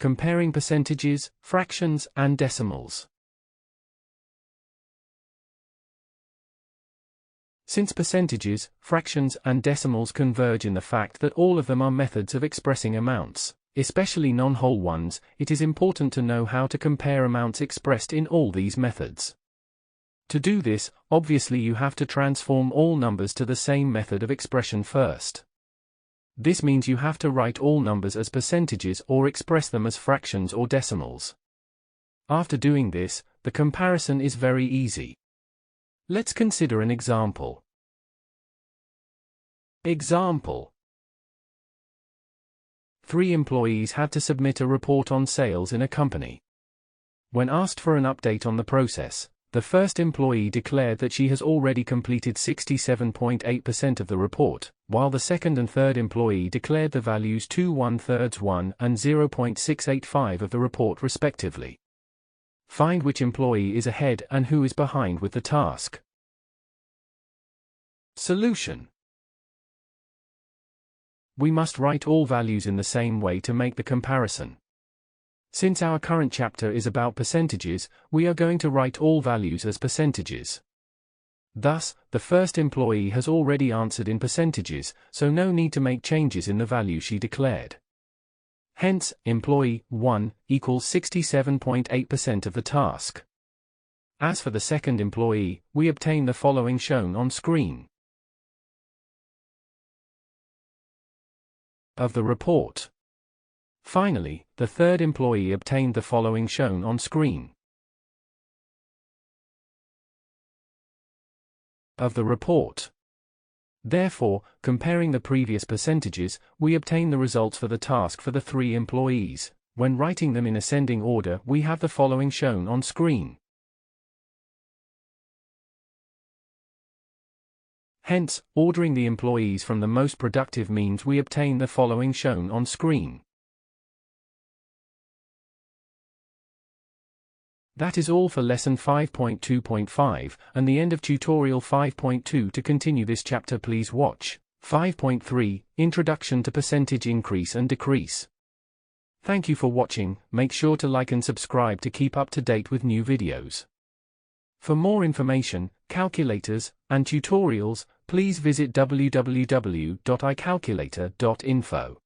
Comparing percentages, fractions, and decimals. Since percentages, fractions, and decimals converge in the fact that all of them are methods of expressing amounts, especially non-whole ones, it is important to know how to compare amounts expressed in all these methods. To do this, obviously you have to transform all numbers to the same method of expression first. This means you have to write all numbers as percentages or express them as fractions or decimals. After doing this, the comparison is very easy. Let's consider an example. Example: 3 employees had to submit a report on sales in a company. When asked for an update on the process, the first employee declared that she has already completed 67.8% of the report, while the second and third employee declared the values 2/1/3 1 and 0.685 of the report respectively. Find which employee is ahead and who is behind with the task. Solution: we must write all values in the same way to make the comparison. Since our current chapter is about percentages, we are going to write all values as percentages. Thus, the first employee has already answered in percentages, so no need to make changes in the value she declared. Hence, employee 1 equals 67.8% of the task. As for the second employee, we obtain the following shown on screen. Of the report. Finally, the third employee obtained the following shown on screen. Of the report. Therefore, comparing the previous percentages, we obtain the results for the task for the 3 employees. When writing them in ascending order, we have the following shown on screen. Hence, ordering the employees from the most productive means we obtain the following shown on screen. That is all for lesson 5.2.5, and the end of tutorial 5.2. To continue this chapter, please watch 5.3, Introduction to Percentage Increase and Decrease. Thank you for watching. Make sure to like and subscribe to keep up to date with new videos. For more information, calculators, and tutorials, please visit www.icalculator.info.